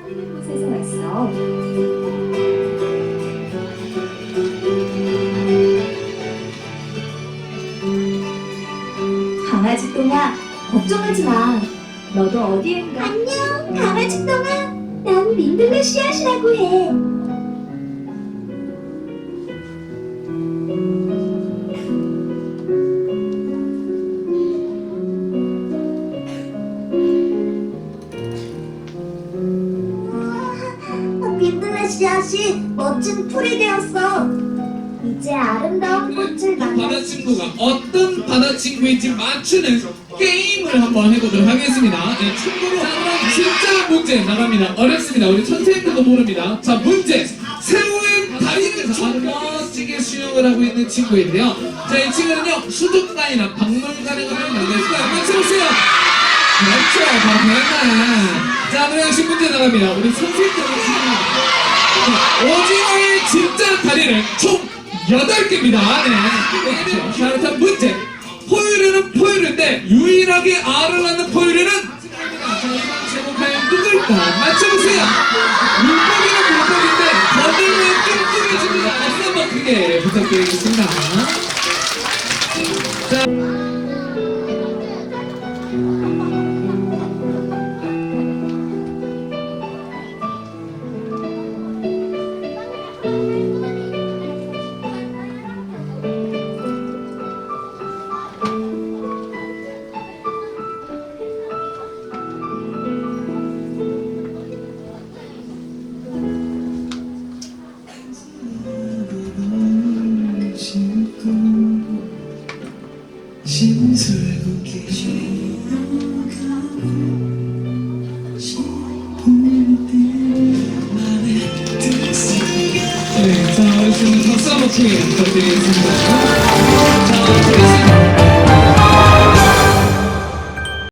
있는 곳에서 왔어. 강아지 똥아, 걱정하지 마. 너도 어디엔가. 안녕, 강아지 똥아. 난 민들레 씨앗이라고 해. 민들레 씨앗이 멋진 풀이 되었어. 이제 아름다운 꽃을 바다 친구가 어떤 바다 친구인지 맞추는 게임을 한번 해보도록 하겠습니다. 네, 참고로 진짜 문제 나갑니다. 어렵습니다. 우리 선생님들도 모릅니다. 자, 문제. 새우의 다리를 좀 멋지게 수영을 하고 있는 친구인데요. 자, 이 친구는요, 수족관이나 박물관에 가면 만날 수가 있어요. 맞춰보세요. 그렇죠. 바로 배나. 자, 노래 하신 문제 나갑니다. 우리 선생님들은 오징어의 진짜 다리를 총 8개입니다. 네. 자, 그렇다면 문제. 포유류는 포유류인데 유일하게 알을 낳는 포유류는 제목하여 누굴까? 맞춰보세요. 물고기는 물고기인데 거들면 뚱뚱해집니다. 박수 한번 크게 부탁드리겠습니다. 자. 네, 자, 어르신들 박수 한번 크게 부탁드리겠습니다. 자,